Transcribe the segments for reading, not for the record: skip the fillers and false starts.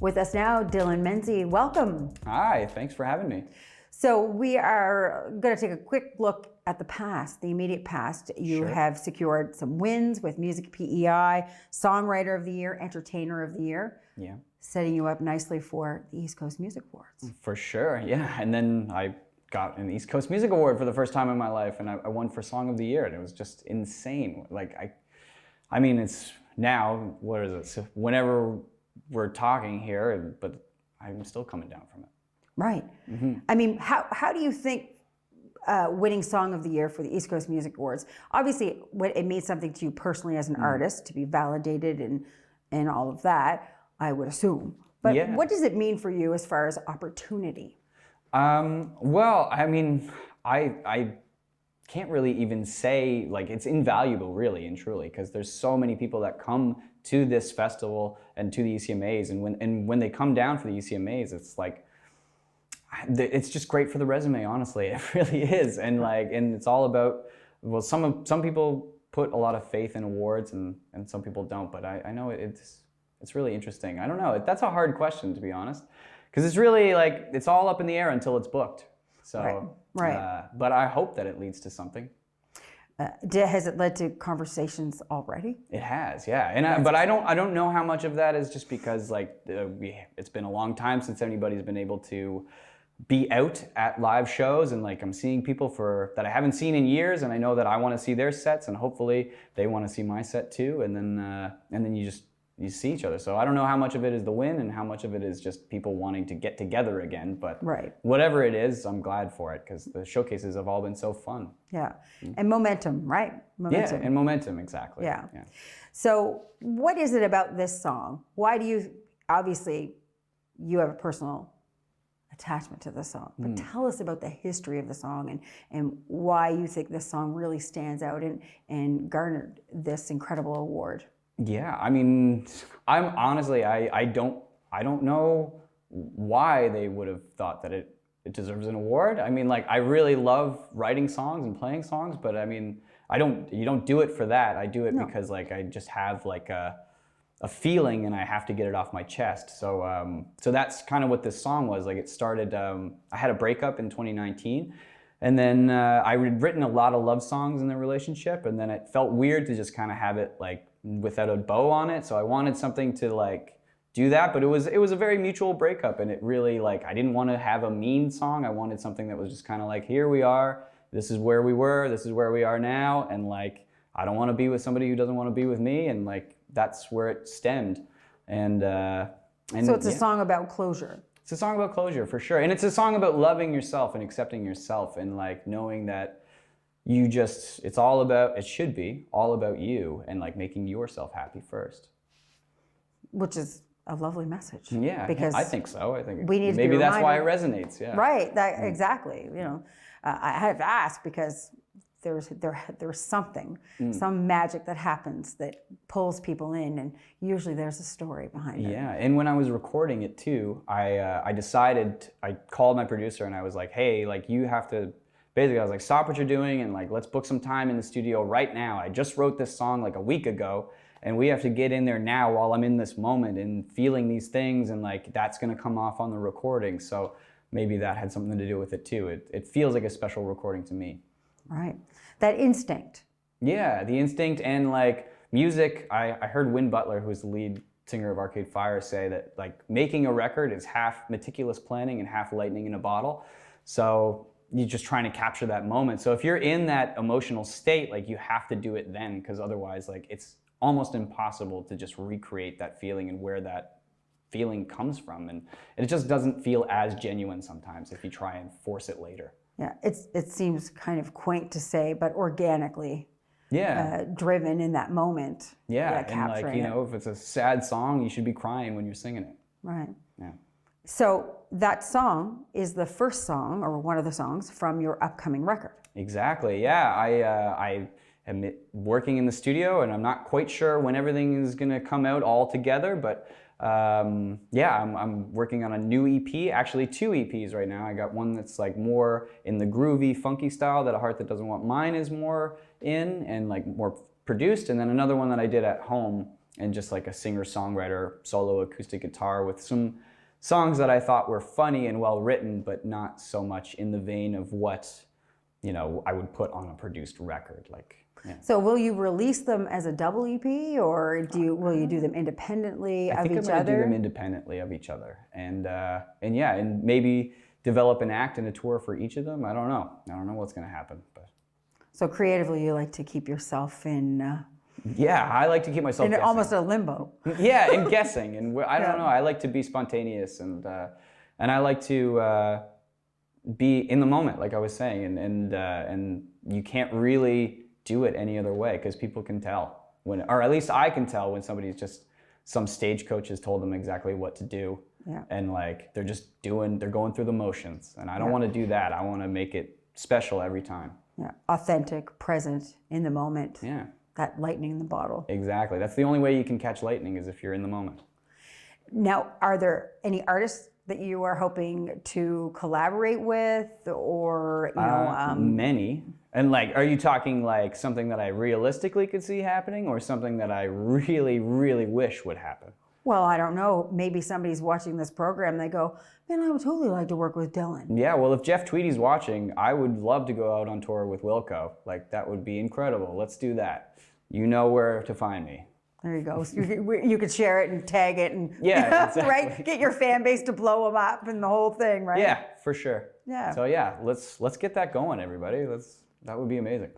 With us now, Dylan Menzie. Welcome. Hi, thanks for having me. So we are going to take a quick look at the past, the immediate past. You have secured some wins with Music PEI, Songwriter of the Year, Entertainer of the Year. Yeah. Setting you up nicely for the East Coast Music Awards. For sure, yeah. And then I got an East Coast Music Award for the first time in my life, and I won for Song of the Year, and it was just insane. Like, I mean, it's now, what is it? So whenever we're talking here, but I'm still coming down from it. Right. Mm-hmm. I mean, how do you think winning Song of the Year for the East Coast Music Awards, obviously it means something to you personally as an artist, to be validated and all of that, I would assume. But what does it mean for you as far as opportunity? Well, I mean, I can't really even say, like, it's invaluable, really and truly, because there's so many people that come to this festival and to the ECMAs, and when they come down for the ECMAs, it's like, it's just great for the resume, honestly. It really is. And it's all about, well, some people put a lot of faith in awards and some people don't, but I know it's really interesting. I don't know, that's a hard question, to be honest, because it's really like, it's all up in the air until it's booked. So, right. But I hope that it leads to something. Has it led to conversations already? It has, yeah. And but I don't know how much of that is just because, like, it's been a long time since anybody's been able to be out at live shows, and like I'm seeing people that I haven't seen in years, and I know that I want to see their sets, and hopefully they want to see my set too, and then you see each other. So I don't know how much of it is the win and how much of it is just people wanting to get together again, but whatever it is, I'm glad for it, because the showcases have all been so fun. Yeah, and momentum, right? Momentum. Yeah, and momentum, exactly. Yeah. So what is it about this song? Why do you, obviously you have a personal attachment to the song, but tell us about the history of the song and why you think this song really stands out and garnered this incredible award. Yeah, I mean, I'm honestly, I don't know why they would have thought that it deserves an award. I mean, like, I really love writing songs and playing songs, but I mean, you don't do it for that. I do it because, like, I just have like a feeling and I have to get it off my chest. So so that's kind of what this song was. Like, it started, I had a breakup in 2019, and then I had written a lot of love songs in the relationship, and then it felt weird to just kind of have it like without a bow on it. So I wanted something to like do that, but it was a very mutual breakup, and it really, like, I didn't want to have a mean song. I wanted something that was just kind of like, here we are, this is where we were, this is where we are now, and like, I don't want to be with somebody who doesn't want to be with me, and like, that's where it stemmed. And so it's a song about closure. It's a song about closure, for sure. And it's a song about loving yourself and accepting yourself, and like knowing that it should be all about you, and like making yourself happy first. Which is a lovely message. Yeah, because I think so. I think we need maybe to be that's why it resonates. Yeah. Right. Exactly. You know, I have to ask because there's something, some magic that happens that pulls people in, and usually there's a story behind it. Yeah, and when I was recording it too, I decided, I called my producer and I was like, hey, like, you have to, basically I was like, stop what you're doing and like, let's book some time in the studio right now. I just wrote this song like a week ago, and we have to get in there now while I'm in this moment and feeling these things, and like, that's gonna come off on the recording. So maybe that had something to do with it too. It feels like a special recording to me. Right. That instinct. Yeah, the instinct, and like music. I heard Win Butler, who's the lead singer of Arcade Fire, say that like making a record is half meticulous planning and half lightning in a bottle. So you're just trying to capture that moment. So if you're in that emotional state, like, you have to do it then, because otherwise, like, it's almost impossible to just recreate that feeling and where that feeling comes from. And it just doesn't feel as genuine sometimes if you try and force it later. Yeah, it seems kind of quaint to say, but organically driven in that moment. Yeah, and like, you know, if it's a sad song, you should be crying when you're singing it. Right. Yeah. So that song is the first song, or one of the songs, from your upcoming record. Exactly, yeah. I am working in the studio, and I'm not quite sure when everything is gonna come out all together, but yeah, I'm working on a new EP, actually 2 EPs right now. I got one that's like more in the groovy, funky style that A Heart That Doesn't Want Mine is more in, and like more produced, and then another one that I did at home and just like a singer-songwriter solo acoustic guitar with some songs that I thought were funny and well written, but not so much in the vein of what, you know, I would put on a produced record. Like, yeah. So will you release them as a double EP, or will you do them independently of each other? I think I'm going to do them independently of each other, and yeah, and maybe develop an act and a tour for each of them. I don't know what's going to happen, but. So creatively, you like to keep yourself in. Yeah, I like to keep myself in guessing. Almost a limbo. Yeah, and guessing, and I don't know. I like to be spontaneous, and I like to be in the moment, like I was saying, and you can't really do it any other way because people can tell when, or at least I can tell when somebody's just some stagecoach has told them exactly what to do, and like they're going through the motions, and I don't want to do that. I want to make it special every time. Yeah, authentic, present, in the moment. Yeah. That lightning in the bottle. Exactly. That's the only way you can catch lightning is if you're in the moment. Now, are there any artists that you are hoping to collaborate with, or you know? Many. And like, are you talking like something that I realistically could see happening, or something that I really, really wish would happen? Well, I don't know. Maybe somebody's watching this program. They go, man, I would totally like to work with Dylan. Yeah, well, if Jeff Tweedy's watching, I would love to go out on tour with Wilco. Like, that would be incredible. Let's do that. You know where to find me. There you go. So you could share it and tag it and exactly. right, get your fan base to blow them up and the whole thing, right? Yeah, for sure. Yeah. So yeah, let's get that going, everybody. That would be amazing.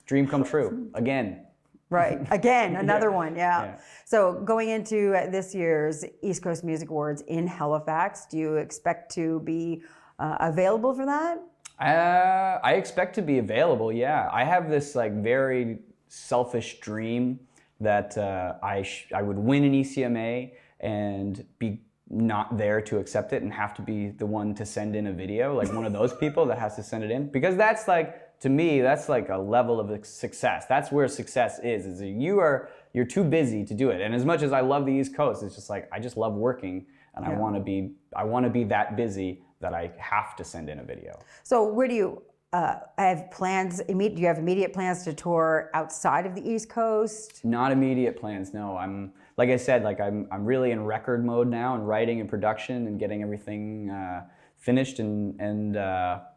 Dream come true again. Right. Again, another one. Yeah. So going into this year's East Coast Music Awards in Halifax, do you expect to be available for that? I expect to be available. Yeah. I have this like very selfish dream that I would win an ECMA and be not there to accept it and have to be the one to send in a video, like one of those people that has to send it in, because that's like, to me, that's like a level of success. That's where success is you're too busy to do it. And as much as I love the East Coast, it's just like, I just love working, and I want to be that busy that I have to send in a video. So where do you have plans, do you have immediate plans to tour outside of the East Coast? Not immediate plans, no. Like I said, like I'm really in record mode now, and writing and production and getting everything finished and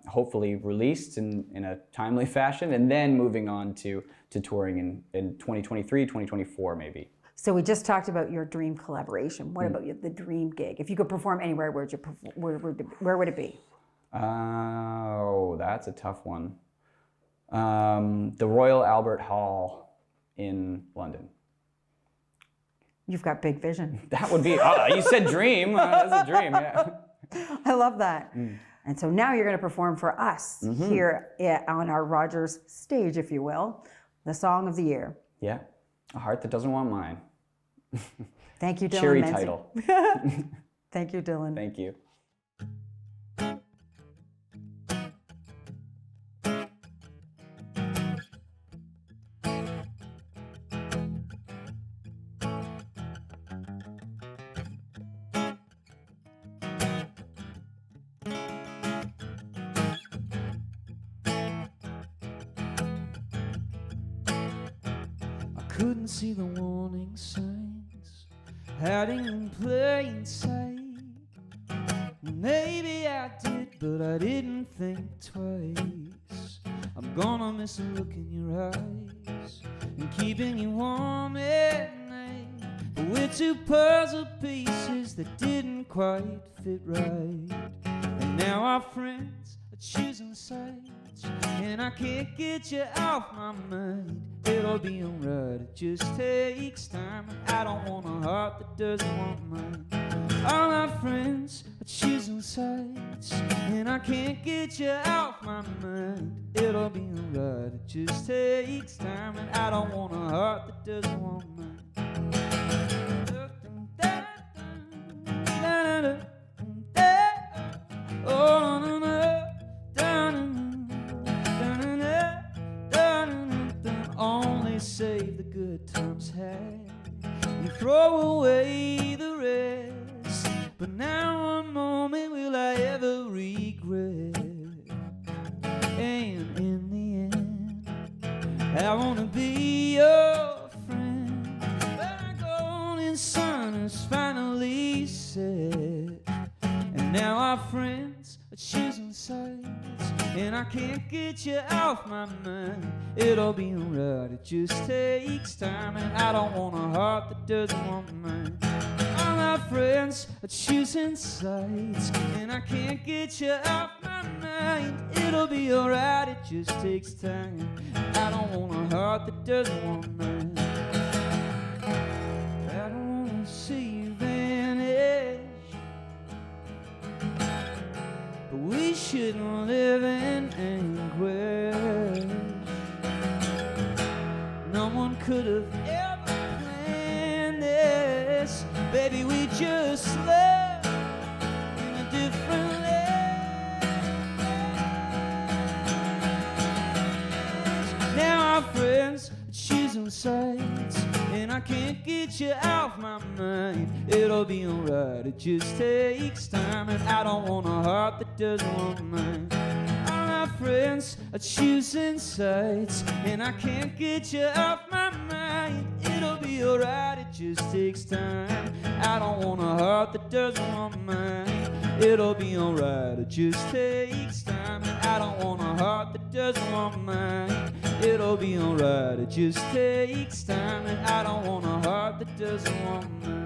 hopefully released in a timely fashion, and then moving on to touring in 2023, 2024 maybe. So we just talked about your dream collaboration. What about the dream gig? If you could perform anywhere, where would it be? Oh, that's a tough one. The Royal Albert Hall in London. You've got big vision. That would be, you said dream, that's a dream, yeah. I love that. And so now you're going to perform for us here on our Rogers stage, if you will, the song of the year. Yeah, A Heart That Doesn't Want Mine. Thank you, Dylan. Cheery Menzie. title. Thank you, Dylan. Thank you. Couldn't see the warning signs hiding in plain sight. Maybe I did, but I didn't think twice. I'm gonna miss a look in your eyes and keeping you warm at night. But we're two puzzle pieces that didn't quite fit right. And now our friends are choosing sides, and I can't get you off my mind. It'll be alright, it just takes time. I don't want a heart that doesn't want mine. All our friends are choosing sides, and I can't get you off my mind. It'll be alright, it just takes time. And I don't want a heart that doesn't want mine. Only save the good times had and throw away the rest. But now one moment will I ever regret. And in the end, I wanna be your friend, but I go is finally said, and now our friends are choosing sides, and I can't get you off my mind. It'll be alright, it just takes time, and I don't want a heart that doesn't want mine. All our friends are choosing sides, and I can't get you off my mind. It'll be alright, it just takes time. I don't want a heart that doesn't want mine. I don't wanna see you vanish, but we shouldn't live in anguish. No one could have ever planned this. Baby, we just love in a different land. Now our friends are choosing sides, and I can't get you off my mind. It'll be alright, it just takes time, and I don't want a heart that doesn't want mine. All our friends are choosing sides, and I can't get you off my mind. It'll be alright, it just takes time. I don't want a heart that doesn't want mine. It'll be alright, it just takes time, and I don't want a heart that doesn't want mine. It'll be alright, it just takes time, and I don't want a heart that doesn't want mine.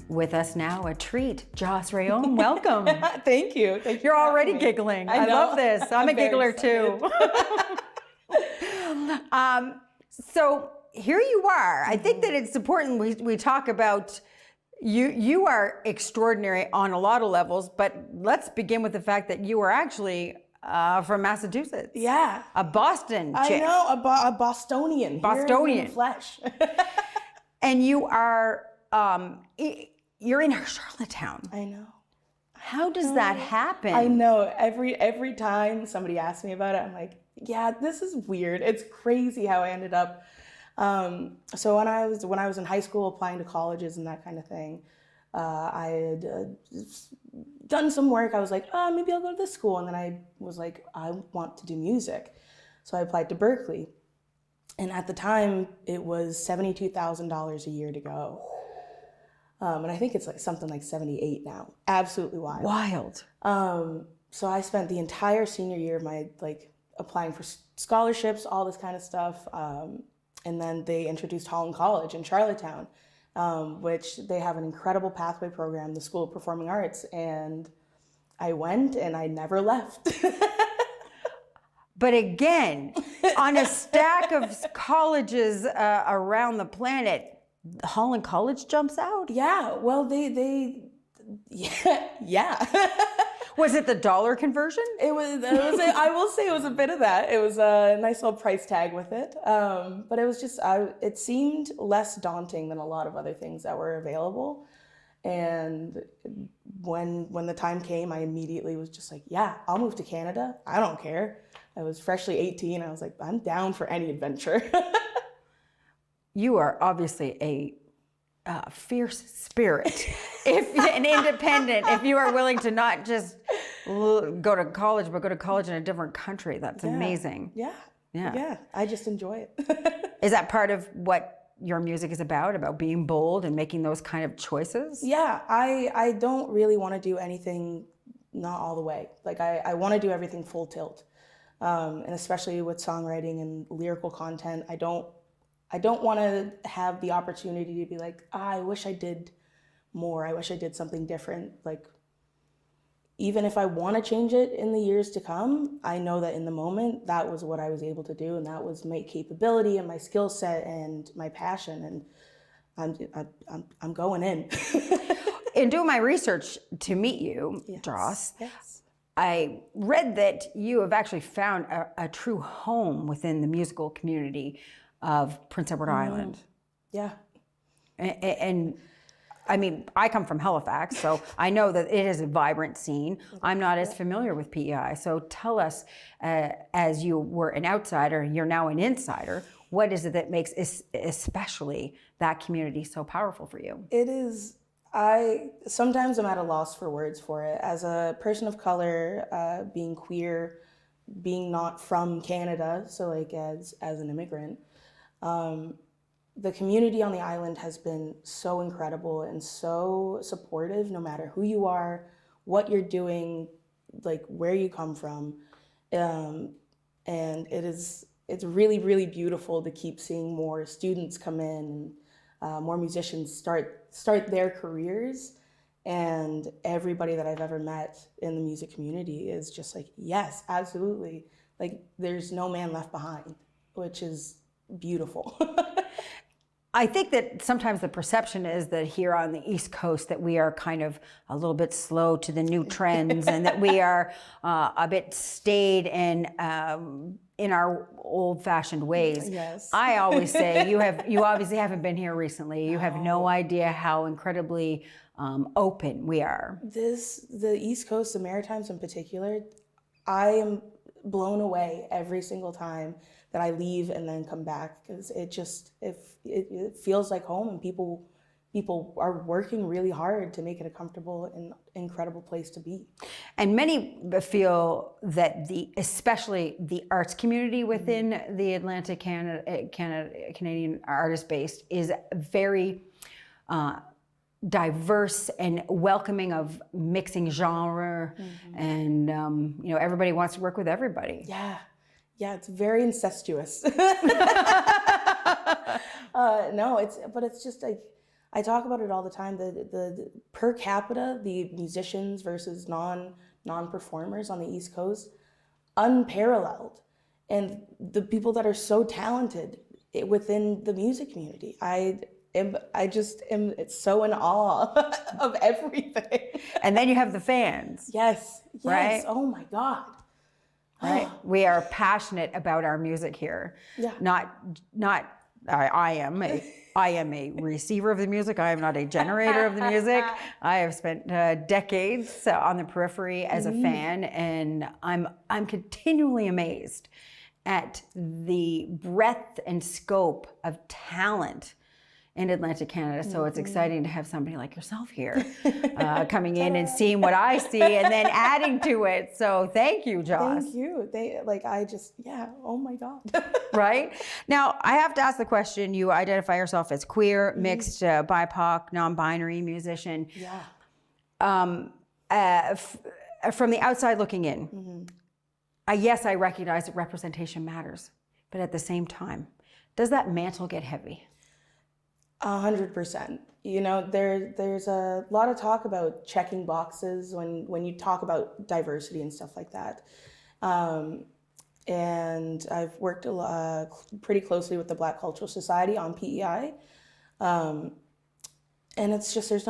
With us now, a treat, Joce Reyome. Welcome. Thank you. Thank you. You're for already having me. giggling. I I know. love this. I'm a very giggler too. So here you are. I think that it's important we talk about you. You are extraordinary on a lot of levels, but let's begin with the fact that you are actually from Massachusetts. Yeah. A Boston I chick. know, a Bostonian. Bostonian. Here in the flesh. And you are, you're in Charlottetown. I know. How does that happen? I know. Every time somebody asks me about it, I'm like, yeah, this is weird. It's crazy how I ended up. So when I was in high school applying to colleges and that kind of thing, I had done some work. I was like, oh, maybe I'll go to this school. And then I was like, I want to do music. So I applied to Berkeley. And at the time, it was $72,000 a year to go. And I think it's like something like 78 now. Absolutely wild. Wild. So I spent the entire senior year of my applying for scholarships, all this kind of stuff. And then they introduced Holland College in Charlottetown, which they have an incredible pathway program, the School of Performing Arts. And I went and I never left. But again, on a stack of colleges around the planet, Holland College jumps out? Yeah, well, yeah. Was it the dollar conversion? It was I will say it was a bit of that. It was a nice little price tag with it. But it was just, it seemed less daunting than a lot of other things that were available. And when the time came, I immediately was just like, yeah, I'll move to Canada. I don't care. I was freshly 18. I was like, I'm down for any adventure. You are obviously a fierce spirit, an independent. If you are willing to not just go to college, but go to college in a different country, that's amazing. Yeah. I just enjoy it. Is that part of what your music is about being bold and making those kind of choices? Yeah, I don't really want to do anything not all the way. Like I want to do everything full tilt. And especially with songwriting and lyrical content, I don't want to have the opportunity to be like, I wish I did more. I wish I did something different. Like, even if I want to change it in the years to come, I know that in the moment, that was what I was able to do. And that was my capability and my skill set and my passion. And I'm going in. In doing my research to meet you, Joce, I read that you have actually found a true home within the musical community of Prince Edward Island. Yeah. And I mean, I come from Halifax, so I know that it is a vibrant scene. I'm not as familiar with PEI, so tell us, as you were an outsider, you're now an insider, what is it that makes especially that community so powerful for you? It is. Sometimes I'm at a loss for words for it. As a person of color, being queer, being not from Canada, so like as an immigrant, the community on the island has been so incredible and so supportive, no matter who you are, what you're doing, like where you come from. And it's really, really beautiful to keep seeing more students come in and more musicians start their careers. And everybody that I've ever met in the music community is just like, yes, absolutely. Like there's no man left behind, which is beautiful. I think that sometimes the perception is that here on the East Coast that we are kind of a little bit slow to the new trends and that we are a bit staid and in our old-fashioned ways. Yes. I always say you obviously haven't been here recently. You have no idea how incredibly open we are. The East Coast, the Maritimes in particular, I am blown away every single time that I leave and then come back, because it feels like home, and people are working really hard to make it a comfortable and incredible place to be. And many feel that especially the arts community within the Atlantic Canadian artist base is very diverse and welcoming of mixing genre, and everybody wants to work with everybody. Yeah, it's very incestuous. But it's just like, I talk about it all the time. The per capita, the musicians versus non-performers on the East Coast, unparalleled, and the people that are so talented within the music community. I just am so in awe of everything. And then you have the fans. Yes. Right? Oh my God. Right. We are passionate about our music here. Yeah. I am a receiver of the music. I am not a generator of the music. I have spent decades on the periphery as a fan, and I'm continually amazed at the breadth and scope of talent in Atlantic Canada. So it's exciting to have somebody like yourself here coming in and seeing what I see and then adding to it. So thank you, Joce. Thank you. Oh my God. Right? Now, I have to ask the question, you identify yourself as queer, mixed, BIPOC, non-binary musician. Yeah. From the outside looking in, yes, I recognize that representation matters. But at the same time, does that mantle get heavy? 100%. There's a lot of talk about checking boxes when you talk about diversity and stuff like that. And I've worked pretty closely with the Black Cultural Society on PEI. And it's just, there's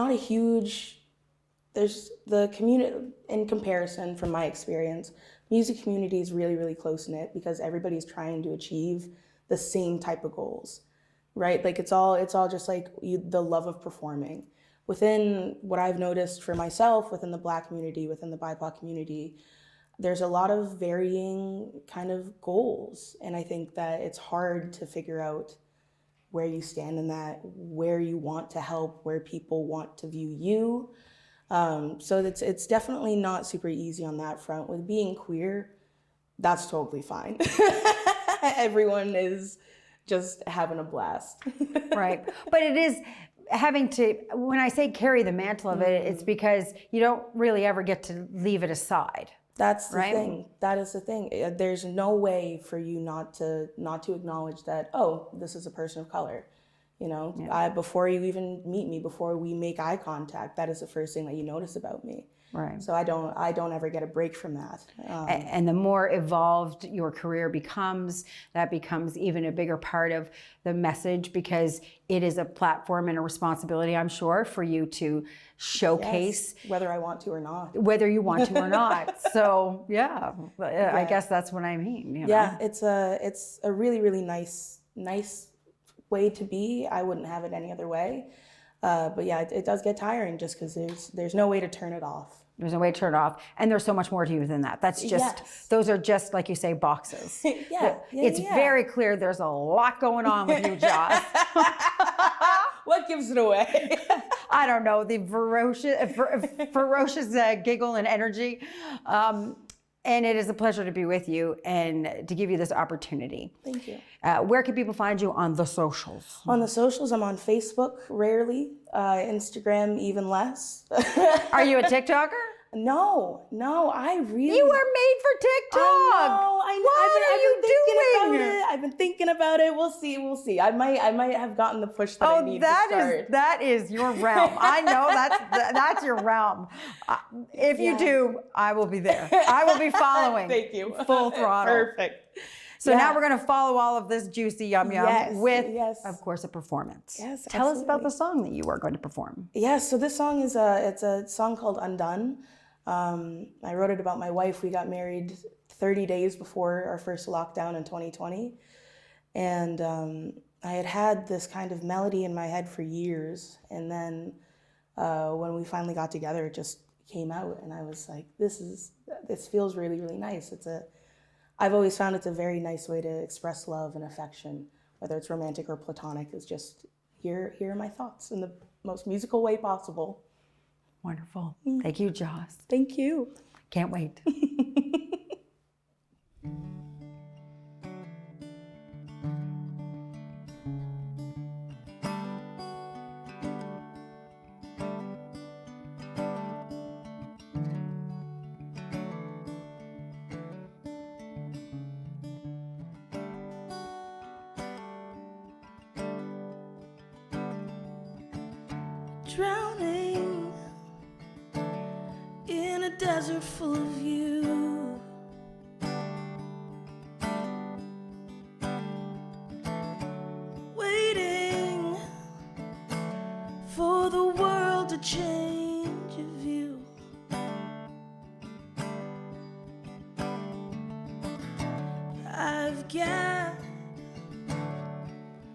the community, in comparison from my experience, music community is really, really close-knit because everybody's trying to achieve the same type of goals. Right? Like it's all just like the love of performing. Within what I've noticed for myself, within the Black community, within the BIPOC community, there's a lot of varying kind of goals. And I think that it's hard to figure out where you stand in that, where you want to help, where people want to view you. So it's definitely not super easy on that front. With being queer, that's totally fine. Everyone is just having a blast. Right. But it is having to, when I say carry the mantle of it, it's because you don't really ever get to leave it aside. That's the right? thing. That is the thing. There's no way for you not to acknowledge that, oh, this is a person of color. Before you even meet me, before we make eye contact, that is the first thing that you notice about me. Right. So I don't ever get a break from that. And the more evolved your career becomes, that becomes even a bigger part of the message, because it is a platform and a responsibility, I'm sure, for you to showcase. Yes, whether I want to or not. Whether you want to or not. So yeah, I guess that's what I mean. Yeah, it's a really, really nice way to be. I wouldn't have it any other way. But yeah, it does get tiring just because there's no way to turn it off. There's no way to turn it off. And there's so much more to you than that. That's just, those are just, like you say, boxes. It's very clear there's a lot going on with you, Joce. What gives it away? I don't know, the ferocious giggle and energy. And it is a pleasure to be with you and to give you this opportunity. Thank you. Where can people find you on the socials? On the socials, I'm on Facebook rarely, Instagram even less. Are you a TikToker? No, I really. You were made for TikTok. I know. I've been thinking about it. We'll see. I might have gotten the push that I need to start. That is your realm. I know that's your realm. If you do, I will be there. I will be following. Thank you. Full throttle. Perfect. So now we're going to follow all of this juicy yum with, of course, a performance. Yes, Tell us about the song that you are going to perform. Yes, so this song is it's a song called Undone. I wrote it about my wife. We got married 30 days before our first lockdown in 2020. And I had this kind of melody in my head for years. And then when we finally got together, it just came out. And I was like, this feels really, really nice. I've always found it's a very nice way to express love and affection, whether it's romantic or platonic, is just here are my thoughts in the most musical way possible. Wonderful. Thank you, Joce. Thank you. Can't wait. Drowning in a desert full of you. Waiting for the world to change your view. I've got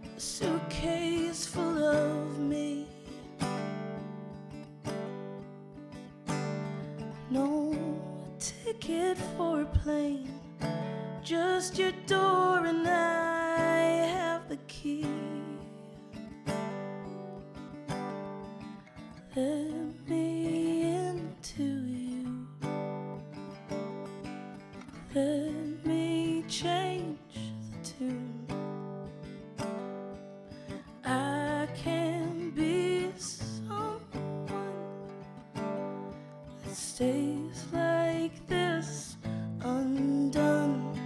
a suitcase full of me. No ticket for a plane, just your door and I have the key. Let me into you. Let me change the tune. I can be someone that stays like this, undone.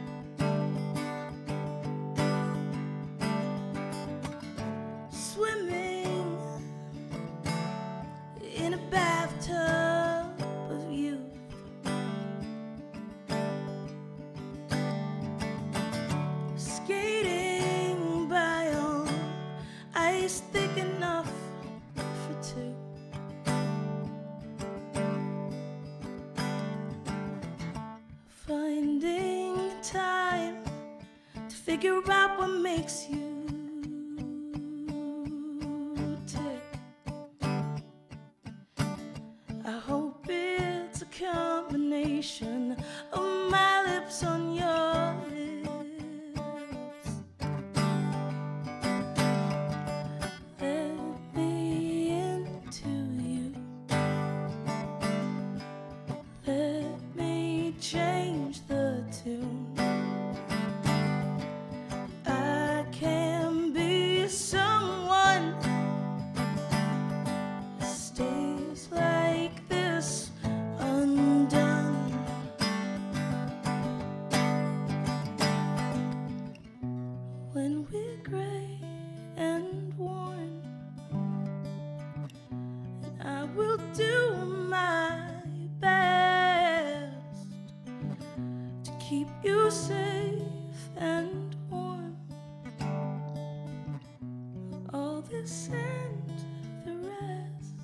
Swimming in a bathtub of you. Skating by on ice thick enough for two. Finding time to figure out what makes you tick. I hope it's a combination of my lips on your lips. Let me into you. Let me change the tune. I can be someone that stays like this, undone. When we're gray and worn, and I will do my best to keep you safe and warm. All this and the rest.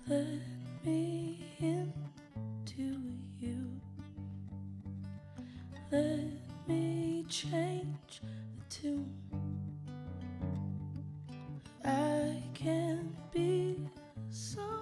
Let me into you. Let me change the tune. I can be so